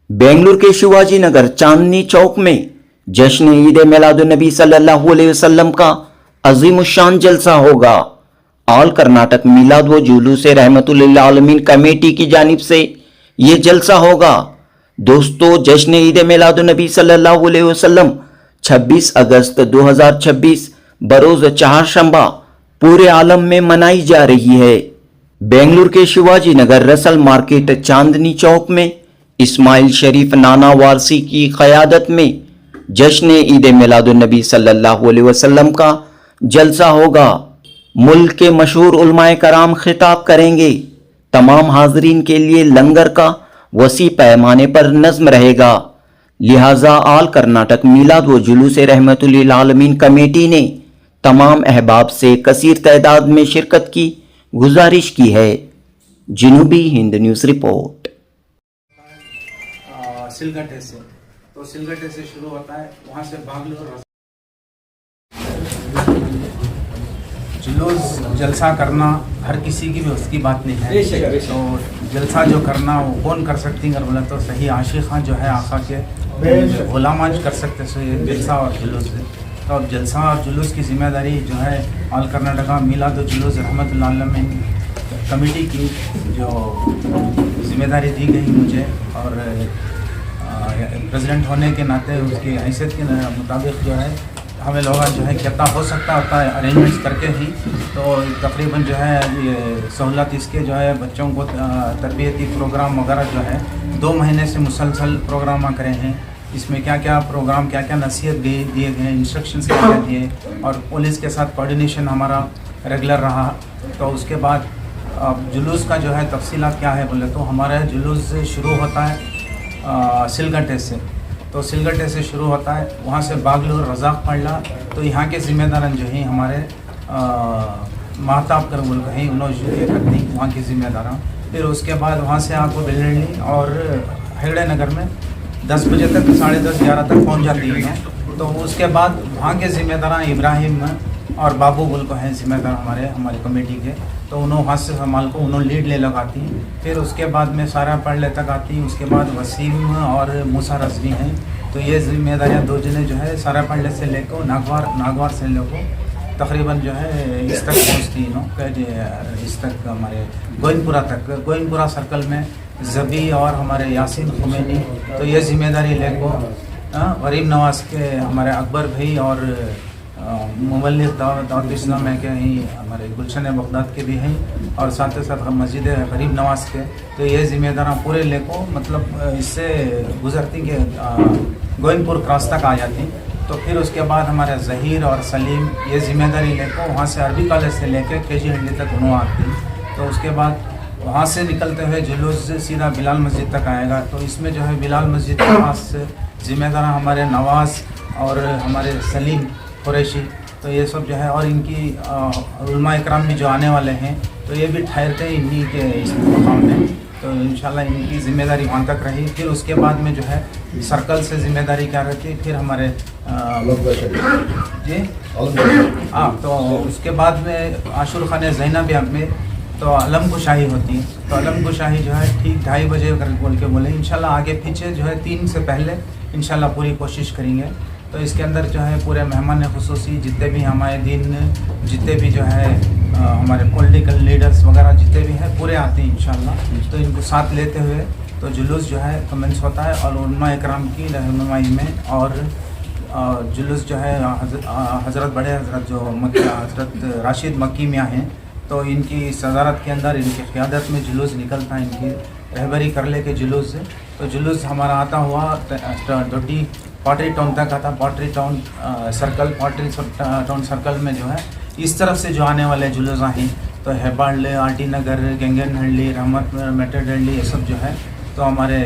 बेंगलुरु के शिवाजी नगर चांदनी चौक में जश्न ईद मिलादुन्नबी सल्लल्लाहु अलैहि वसल्लम का अजीमुशान जलसा होगा। ऑल कर्नाटक मिलाद व जुलूस रहमतुल लिल आलमीन कमेटी की जानिब से ये जलसा होगा। दोस्तों, जश्न ईद मिलादुन्नबी सल्लल्लाहु अलैहि वसल्लम 26 अगस्त 2026 बरोज चारशंबा पूरे आलम में मनाई जा रही है। बेंगलुरु के शिवाजी नगर रसल मार्केट चांदनी चौक में इस्माइल शरीफ नाना वारसी की क़यादत में जश्न ईद मिलादुन्नबी सल्लल्लाहु अलैहि वसल्लम का जलसा होगा। मुल्क के मशहूर उलमाए कराम खिताब करेंगे। तमाम हाजरीन के लिए लंगर का वसी पैमाने पर नज़्म रहेगा। लिहाजा आल कर्नाटक मिलाद व जुलूस रहमतुल लिल आलमीन कमेटी ने तमाम अहबाब से कसीर तादाद में शिरकत की गुजारिश की है। जनूबी हिंद न्यूज़ रिपोर्ट। सिलगट्टे से, तो सिलगट्टे से शुरू होता है, वहाँ से बागलूर जुलूस जलसा करना हर किसी की भी उसकी बात नहीं है। तो जलसा जो करना वो कौन कर सकती है, बोला तो सही आशिक़ां जो है आका के गुलामान कर सकते सो ये जलसा और जुलूस है। तो अब जलसा और जुलूस की जिम्मेदारी जो है ऑल कर्नाटका मिलाद व जुलूस रहमतुल लिल आलमीन कमेटी की जो जिम्मेदारी दी गई मुझे, और प्रेसिडेंट होने के नाते उसकी हैसियत के मुताबिक जो है हमें लोग जो है कितना हो सकता होता है अरेंजमेंट्स करके ही, तो तकरीबन जो है ये सहूलत इसके जो है बच्चों को तरबियती प्रोग्राम वगैरह जो है 2 महीने से मुसलसल प्रोग्राम करे हैं। इसमें क्या क्या प्रोग्राम, क्या क्या नसीहत दिए गए, इंस्ट्रक्शंस क्या क्या दिए, और पुलिस के साथ कोऑर्डिनेशन हमारा रेगुलर रहा। तो उसके बाद अब जुलूस का जो है तफसीलात क्या है बोले तो हमारा जुलूस शुरू होता है सिलगट्टे से। तो सिलगट्टे से शुरू होता है, वहाँ से बागलूर रज़ाक पड़ला, तो यहाँ के ज़िम्मेदारन जो हैं हमारे महताब कर बोल कहीं उन्होंने ये करती वहाँ की ज़िम्मेदारान। फिर उसके बाद वहाँ से आपको बेलड़ी और हेगड़े नगर में 10 बजे तक 10:30 11 तक पहुँच जाती हैं। तो उसके बाद वहाँ के ज़िम्मेदारान इब्राहिम और बाबू बुल को हैं ज़िम्मेदार हमारे कमेटी के, तो उन्होंने हाथ से संभाल को उन्होंने लीड ले लगाती। फिर उसके बाद में सारा पढ़ले तक आती। उसके बाद वसीम और मूसा रज़वी हैं, तो ये जिम्मेदारियाँ 2 जने जो है सारा पढ़ले से लेकर नागवार से लेकर तकरीबन जो है इस तक पहुँचती इस तक हमारे गोइनपुरा सर्कल में जबी और हमारे यासीन खुमैनी, तो ये जिम्मेदारी लेकर गरीब नवाज के हमारे अकबर भाई और मुबल्लिग़ दावत इस्लाम है के ही हमारे गुलशन बगदाद के भी हैं, और साथ ही साथ मस्जिद गरीब नवाज के, तो ये ज़िम्मेदार पूरे लेको मतलब इससे गुजरती के गोइनपुर क्रॉस तक आ जाती। तो फिर उसके बाद हमारे ज़हीर और सलीम ये ज़िम्मेदारी लेको वहाँ से अरबी कॉलेज से लेकर KG हंडी तक उन्होंने आती। तो उसके बाद वहाँ से निकलते हुए जुलूस सीधा बिलाल मस्जिद तक आएगा। तो इसमें जो है बिलाल मस्जिद के पास ज़िम्मेदार हमारे नवाज़ और हमारे सलीम कुरैशी, तो ये सब जो है, और इनकी उलमा इकराम भी जो आने वाले हैं, तो ये भी ठहरते इन्हीं के इस मकाम में। तो इंशाल्लाह इनकी ज़िम्मेदारी वहाँ तक रही। फिर उसके बाद में जो है सर्कल से ज़िम्मेदारी क्या रहती है, फिर हमारे जी तो उसके बाद में आशुर खाने ज़ैनब में तो अलम कुशाही होती है। तो अलम कुशाही जो है ठीक 2:30 बजे बोल के बोले। इंशाल्लाह आगे पीछे जो है 3 से पहले इंशाल्लाह पूरी कोशिश करेंगे। तो इसके अंदर जो है पूरे मेहमान खुसूसी जितने भी हमारे दिन, जितने भी जो है हमारे पॉलिटिकल लीडर्स वगैरह जितने भी हैं पूरे आते हैं इंशाल्लाह। तो इनको साथ लेते हुए तो जुलूस जो है कमेंस होता है, और उलमा इकराम की रहनुमाई में, और जुलूस जो है हज़रत बड़े हज़रत जो हज़रत राशिद मक्की मियाँ हैं, तो इनकी सदारत के अंदर इनकी क़यादत में जुलूस निकलता है, इनकी रहबरी कर ले के जुलूस से। तो जुलूस हमारा आता हुआ डोडी पॉटरी टाउन तक आता। पॉटरी टाउन सर्कल में जो है इस तरफ से जो आने वाले जुलूस हैं, तो हेबाड़ले, आरटी नगर, गेंगनहल्ली, रहमत मेटरडल्ली, ये सब जो है तो हमारे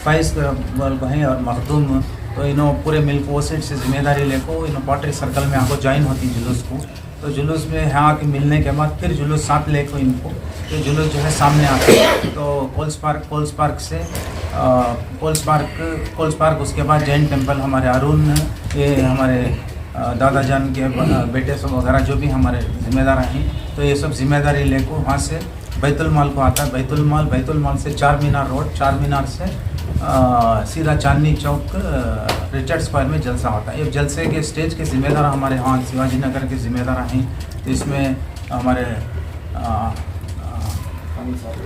फैज़ हैं और मखदूम, तो इन्हों पूरे मिल्क वो सीट से जिम्मेदारी लेकर इन्हों पॉटरी सर्कल में आपको ज्वाइन होती जुलूस को। तो जुलूस में यहाँ के मिलने के बाद फिर जुलूस साथ लेकर इनको तो जुलूस जो है सामने आते हैं। तो कोल्स पार्क से कोल्स पार्क उसके बाद जैन टेम्पल, हमारे अरुण, ये हमारे दादा जान के बेटे सब वगैरह जो भी हमारे ज़िम्मेदार हैं, तो ये सब जिम्मेदारी लेकर वहाँ से बैतुल माल को आता है। बैतुल माल से चार मीनार रोड, चार मीनार से सीधा चांदनी चौक रिचर्ड स्क्वायर में जलसा होता है। ये जलसे के स्टेज के ज़िम्मेदार हमारे यहाँ शिवाजी नगर के ज़िम्मेदार हैं। तो इसमें हमारे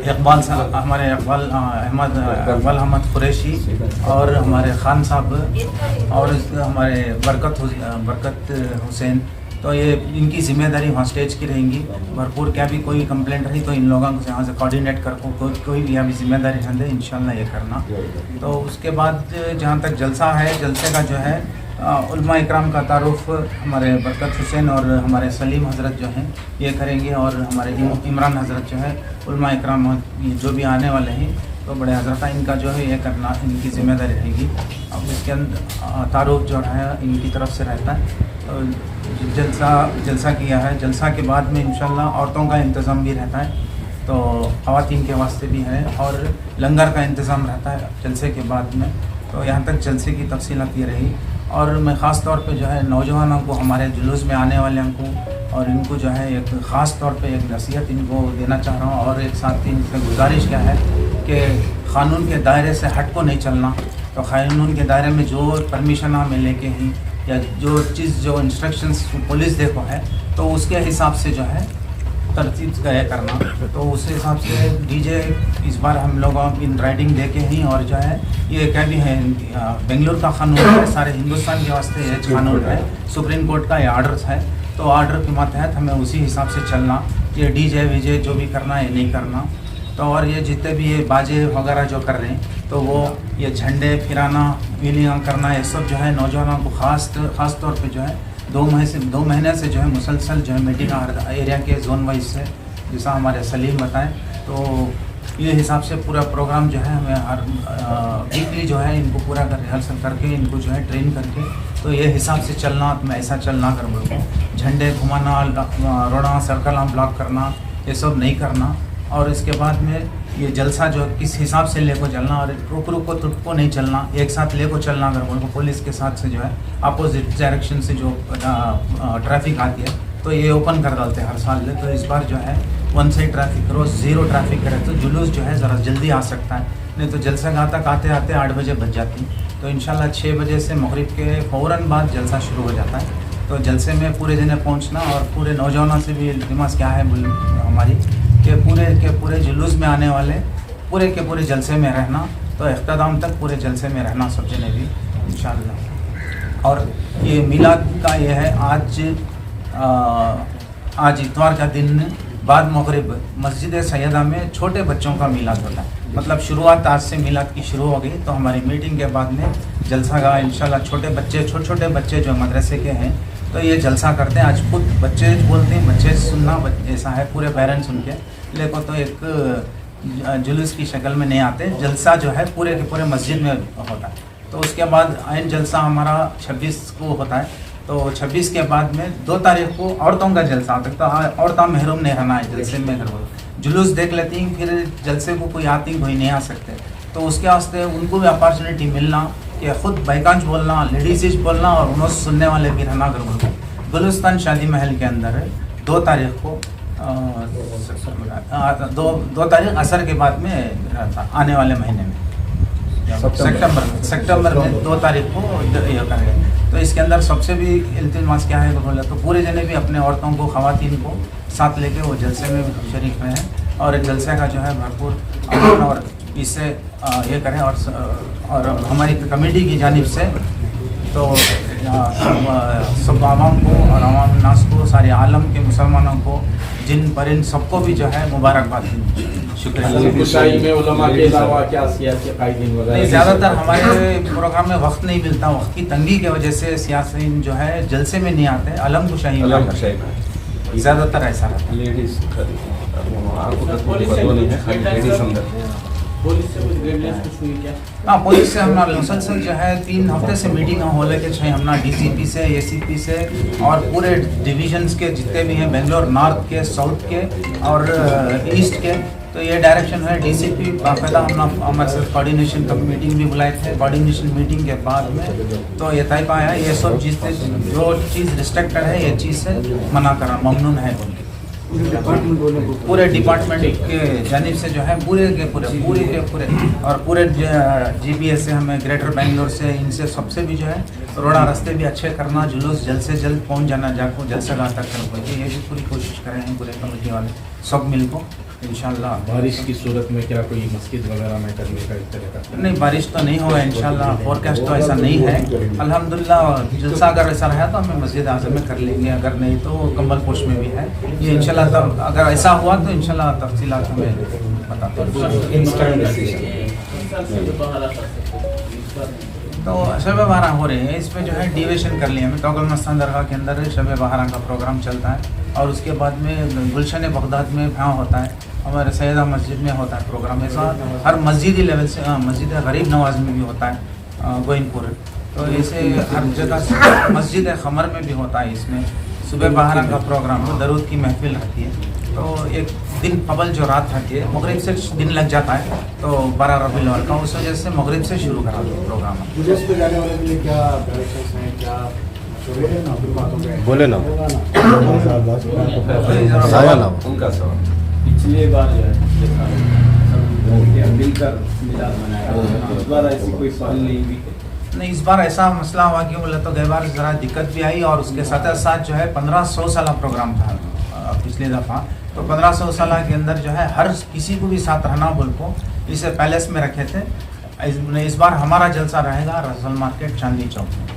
इकबाल अहमद कुरैशी और हमारे खान साहब और हमारे बरकत हुसैन, तो ये इनकी जिम्मेदारी वहाँ स्टेज की रहेंगी। भरपूर क्या भी कोई कंप्लेंट रही तो इन लोगों को यहाँ से कोऑर्डिनेट कर कोई भी यहाँ भी जिम्मेदारी रहते इंशाल्लाह ये करना। तो उसके बाद जहाँ तक जलसा है, जलसे का जो है उलमा इकराम का तारुफ हमारे बरकत हुसैन और हमारे सलीम हज़रत जो हैं ये करेंगे, और हमारे इमरान हज़रत जो है उलमा इकराम जो भी आने वाले हैं तो बड़े हज़रत इनका जो है ये करना इनकी ज़िम्मेदारी रहेगी। अब इसके अंदर तारुफ जो है इनकी तरफ से रहता है। तो जलसा किया है। जलसा के बाद में इंशाल्लाह औरतों का इंतज़ाम भी रहता है, तो ख़वातीन के वास्ते भी है, और लंगर का इंतज़ाम रहता है जलसे के बाद में। तो यहाँ तक जलसे की तफसीलात ये रही। और मैं ख़ास तौर पे जो है नौजवानों को, हमारे जुलूस में आने वाले को और इनको जो है एक ख़ास तौर पे एक नसीहत इनको देना चाह रहा हूँ, और एक साथ ही इनसे गुजारिश क्या है कि क़ानून के दायरे से हट को नहीं चलना। तो क़ानून के दायरे में जो परमिशन हमें लेके ही या जो चीज़ जो इंस्ट्रक्शंस पुलिस देखो है तो उसके हिसाब से जो है तरतीब गए करना। तो उस हिसाब से डीजे इस बार हम लोगों इन राइटिंग दे के ही, और जो है ये क्या भी है बेंगलुरु का कानून है, सारे हिंदुस्तान के वास्ते ये कानून है, सुप्रीम कोर्ट का ये आर्डर है। तो आर्डर के मातहत हमें उसी हिसाब से चलना, ये डीजे वीजे जो भी करना है नहीं करना। तो और ये जितने भी ये बाजे वगैरह जो कर रहे हैं तो वो ये झंडे फिराना, व्हीलिंग करना, ये सब जो है नौजवानों को ख़ास तौर पे जो है 2 महीने से जो है मुसलसल जो है मीटिंग एरिया के जोन वाइज से, जैसा हमारे सलीम बताएं, तो ये हिसाब से पूरा प्रोग्राम जो है हमें हर वीकली जो है इनको पूरा कर रिहर्सल करके इनको जो है ट्रेन करके, तो ये हिसाब से चलना, मैं ऐसा चलना कर बोलूँ, झंडे घुमाना, रोड़ा सर्कल ब्लॉक करना, ये सब नहीं करना। और इसके बाद में ये जलसा जो किस हिसाब से लेको चलना, और रुक को तुट को नहीं चलना, एक साथ लेको चलना अगर बोल को पुलिस के साथ से जो है अपोजिट डायरेक्शन से जो ट्रैफिक आती है तो ये ओपन कर डालते हैं हर साल। तो इस बार जो है 1 साइड ट्रैफिक करो, 0 ट्रैफिक करे तो जुलूस जो है ज़रा जल्दी आ सकता है, नहीं तो जलसा गाह तक आते आते 8 बजे बज जाती। तो इंशाल्लाह 6 बजे से मगरिब के फ़ौरन बाद जलसा शुरू हो जाता है। तो जलसे में पूरे जने पहुँचना, और पूरे नौजवानों से भी इल्तिमास क्या है हमारी कि पूरे जुलूस में आने वाले पूरे जलसे में रहना, तो इख्तिताम तक पूरे जलसे में रहना सब जने भी इंशाअल्लाह। और ये मिलाद का ये है आज इतवार का दिन बाद मगरिब मस्जिद सैयदा में छोटे बच्चों का मिलाद होता है। मतलब शुरुआत आज से मिलाद की शुरू हो गई। तो हमारी मीटिंग के बाद में जलसा का इंशाल्लाह छोटे बच्चे जो मदरसे के हैं तो ये जलसा करते हैं। आज खुद बच्चे बोलते हैं, बच्चे सुनना ऐसा है, पूरे पेरेंट्स उनके लेकिन तो एक जुलूस की शक्ल में नहीं आते। जलसा जो है पूरे के पूरे मस्जिद में होता है। तो उसके बाद आइन जलसा हमारा 26 को होता है। तो 26 के बाद में 2 तारीख को औरतों का जलसा होता है। तो औरतें महरूम नहीं रहना है जलसे में, जुलूस देख लेती हैं, फिर जलसे को कोई आती कोई नहीं आ सकते। तो उसके वास्ते उनको भी अपॉर्चुनिटी मिलना कि ख़ुद बैकांच बोलना, लेडीज़ बोलना, और उन्होंने सुनने वाले भी रहना कर गुलिस्तान शादी महल के अंदर 2 तारीख को 2 तारीख असर के बाद में रहता, आने वाले महीने में सितंबर में 2 तारीख को ये करेंगे। तो इसके अंदर सबसे भी इल्तिमास क्या है तो बोले तो पूरे जने भी अपने औरतों को, ख़वातीन को साथ लेके वो जलसे में शरीक रहे हैं, और जलसे का जो है भरपूर अमन और इससे ये करें। और हमारी कमेटी की जानिब से तो सब आवाम को और आवाम नास को, सारे आलम के मुसलमानों को, जिन परिंद सबको भी जो है मुबारकबाद दी। शुक्रिया। ज़्यादातर हमारे प्रोग्राम में वक्त नहीं मिलता, वक्त की तंगी की वजह से सियासीन जो है जलसे में नहीं आते। अलम कुशाई ज़्यादातर ऐसा रहता है। हाँ, पुलिस से हमने मुसलसल जो है 3 हफ्ते से मीटिंग हो लेके छः हमने DCP से, ACP से और पूरे डिविजन्स के जितने भी हैं, बेंगलोर नॉर्थ के, साउथ के और ईस्ट के। तो ये डायरेक्शन है DCP बाकायदा हमने हमारे साथ कोऑर्डिनेशन का मीटिंग भी बुलाए थे। कोऑर्डिनेशन मीटिंग के बाद में तो ये तय पाया ये सब चीज़ जो चीज़ रिस्ट्रिक्टेड है ये चीज़ से मना करना ममनून है। पूरे डिपार्टमेंट के जानिब से जो है पूरे और पूरे जीपीएस से हमें ग्रेटर बेंगलोर से इनसे सबसे भी जो है रोड़ा रास्ते भी अच्छे करना, जुलूस जल्द से जल्द पहुंच जाना जाको जल्द से जल्द तक कर, ये भी पूरी कोशिश कर रहे हैं पूरे कमेटी वाले सब मिल को इंशाल्लाह। बारिश की सूरत में क्या कोई मस्जिद वगैरह में करने का इस तरह का? नहीं, बारिश तो नहीं होगा इंशाल्लाह, फोरकास्ट तो ऐसा नहीं है अल्हम्दुलिल्लाह। जलसा अगर ऐसा रहा तो हमें मस्जिद आज़म में कर लेंगे, अगर नहीं तो कम्बल पोस्ट में भी है ये इंशाल्लाह। तब अगर ऐसा हुआ तो इंशाल्लाह तफसीलात हमें बताते हैं। तो शब बहरा हो रहे हैं, इसमें जो है डिविशन कर लिया हमें। तोगल मस्तान दरगाह के अंदर शब बहरा का प्रोग्राम चलता है और उसके बाद में गुलशन बगदाद में भ्याँ होता है, हमारे सैयदा मस्जिद में होता है प्रोग्राम। ऐसा हर मस्जिदी लेवल से, मस्जिद गरीब नवाज में भी होता है गोइनपुर, तो ऐसे हर जगह मस्जिद खमर में भी होता है। इसमें सुबह बहरा का प्रोग्राम दरूद की महफिल रहती है, तो एक दिन कबल जो रात रहती है मगरिब से दिन लग जाता है, तो 12 रबीउल अव्वल का, उस वजह से मगरिब से शुरू करा दो प्रोग्राम। विदेश में जाने वाले के लिए क्या डायरेक्शंस हैं, क्या बोले ना उनका सवाल? पिछले बार जो है मिलकर मिलाद मनाया, इस बार ऐसी कोई सवाल नहीं हुई? नहीं, इस बार ऐसा मसला हुआ कि बोले तो गई बार ज़रा दिक्कत भी आई और उसके साथ साथ जो है 1500 साल प्रोग्राम था पिछले दफ़ा, तो 1500 साल के अंदर जो है हर किसी को भी साथ रहना बोल को इसे पैलेस में रखे थे। इस बार हमारा जलसा रहेगा रसल मार्केट चांदनी चौक में।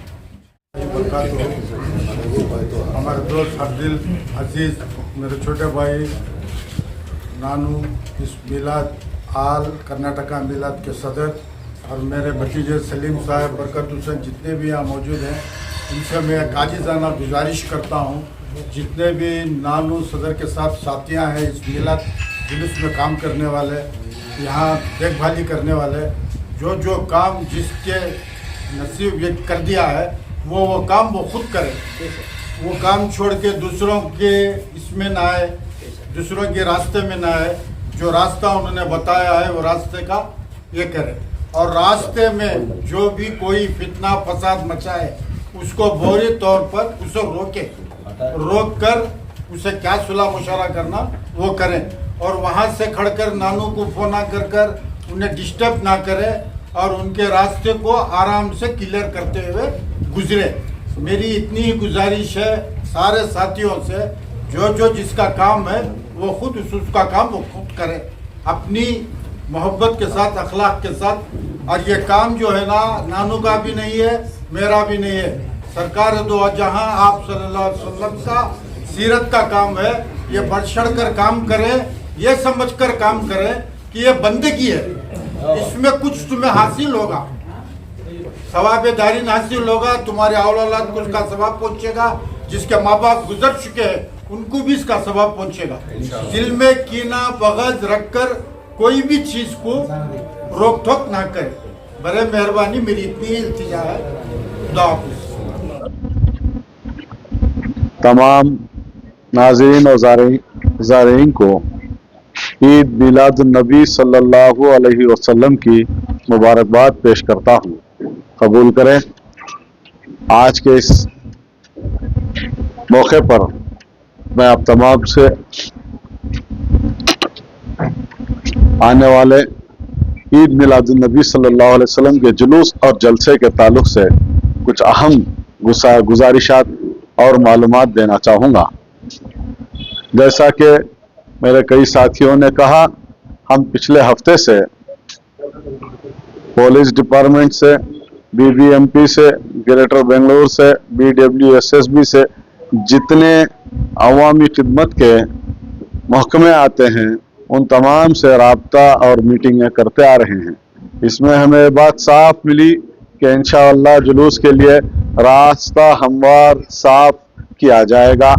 हमारे दोस्त अब्दुल अजीज़, मेरे छोटे भाई नानू, इस मिलाद आल कर्नाटका मिलाद के सदर, और मेरे भतीजे सलीम साहब, बरकत हुसैन, जितने भी यहाँ मौजूद हैं, इनसे मैं आजिज़ाना गुजारिश करता हूँ, जितने भी नानू सदर के साथ साथियाँ हैं इस मिलाद जुलूस में काम करने वाले, यहाँ देखभाली करने वाले, जो काम जिसके नसीब ये कर दिया है वो काम वो खुद करे, वो काम छोड़ के दूसरों के इसमें ना आए, दूसरों के रास्ते में ना आए। जो रास्ता उन्होंने बताया है वो रास्ते का ये करे, और रास्ते में जो भी कोई फितना फसाद मचाए उसको फौरी तौर पर उसे रोक कर उसे क्या सुलह मुशावरा करना वो करें, और वहाँ से खड़कर नानू को फोन कर उन्हें डिस्टर्ब ना करें और उनके रास्ते को आराम से क्लियर करते हुए गुजरे। मेरी इतनी ही गुजारिश है सारे साथियों से, जो जिसका काम है वो खुद उसका काम वो खुद करे, अपनी मोहब्बत के साथ, अखलाक के साथ। और ये काम जो है ना नानू का भी नहीं है, मेरा भी नहीं है, सरकार दो जहां आप सल्लल्लाहु अलैहि वसल्लम का सीरत का काम है। ये बढ़ चढ़ कर काम करे, ये समझकर काम करे कि ये बंदगी है, इसमें कुछ तुम्हें हासिल होगा, सवाब-ए-दारीन हासिल होगा, तुम्हारे औलाद को उसका सवाब पहुंचेगा, जिसके माँ बाप गुजर चुके हैं उनको भी इसका सवाब पहुंचेगा। दिल में कीना बगज रखकर कोई भी चीज को रोक टोक ना करे। बड़े मेहरबानी, मेरी इतनी ही इल्तिजा है। खुदा हाफिज़। तमाम नाज़रीन और ज़ारीन को ईद मिलादुन्नबी सल्लल्लाहु अलैहि वसल्लम की मुबारकबाद पेश करता हूँ। कबूल करें। आज के इस मौके पर मैं आप तमाम से आने वाले ईद मिलादुन्नबी सल्लल्लाहु अलैहि वसल्लम के जुलूस और जलसे के ताल्लुक से कुछ अहम गुजारिशात और मालूमात देना चाहूँगा। जैसा कि मेरे कई साथियों ने कहा, हम पिछले हफ्ते से पुलिस डिपार्टमेंट से, बीबीएमपी से, ग्रेटर बेंगलोर से, BWSSB से जितने अवामी खिदमत के महकमे आते हैं उन तमाम से राब्ता और मीटिंगें करते आ रहे हैं। इसमें हमें बात साफ मिली कि इंशाअल्लाह जुलूस के लिए रास्ता हमवार साफ किया जाएगा,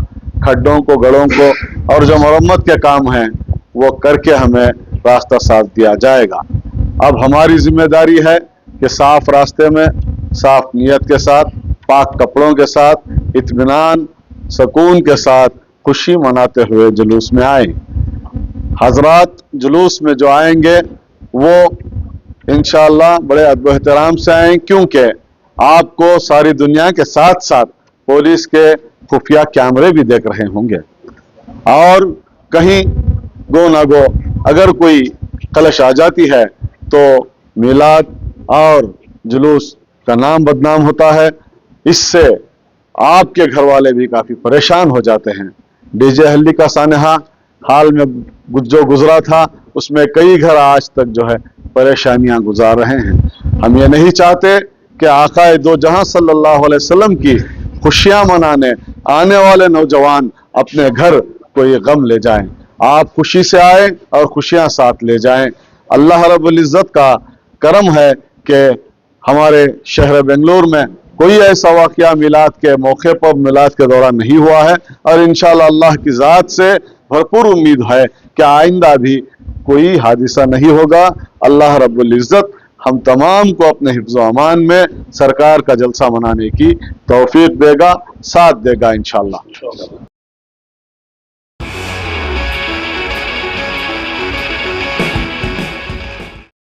खड्डों को, गड़ों को और जो मरम्मत के काम हैं वो करके हमें रास्ता साफ दिया जाएगा। अब हमारी जिम्मेदारी है कि साफ रास्ते में साफ नीयत के साथ, पाक कपड़ों के साथ, इत्मीनान सुकून के साथ खुशी मनाते हुए जुलूस में आए। हजरात जुलूस में जो आएंगे वो इंशाअल्लाह बड़े अदब एहतराम से आए, क्योंकि आपको सारी दुनिया के साथ साथ पुलिस के खुफिया कैमरे भी देख रहे होंगे और कहीं गो ना गो अगर कोई कलश आ जाती है तो मिलाद और जुलूस का नाम बदनाम होता है। इससे आपके घर वाले भी काफी परेशान हो जाते हैं। डीजे हल्दी का सानहा हाल में जो गुजरा था उसमें कई घर आज तक जो है परेशानियां गुजार रहे हैं। हम ये नहीं चाहते कि आकाए दो जहां सल्लल्लाहु अलैहि वसल्लम की खुशियां मनाने आने वाले नौजवान अपने घर कोई गम ले जाएं। आप खुशी से आए और खुशियां साथ ले जाएं। अल्लाह रब्बुल इज्जत का करम है कि हमारे शहर बेंगलुरु में कोई ऐसा वाकया मिलाद के मौके पर मिलाद के दौरान नहीं हुआ है और इंशाअल्लाह अल्लाह की ज़ात से भरपूर उम्मीद है कि आइंदा भी कोई हादिसा नहीं होगा। अल्लाह रब्बुल इज्जत हम तमाम को अपने हिफ्ज़ व अमान में सरकार का जलसा मनाने की तौफीक देगा, साथ देगा इंशाअल्लाह।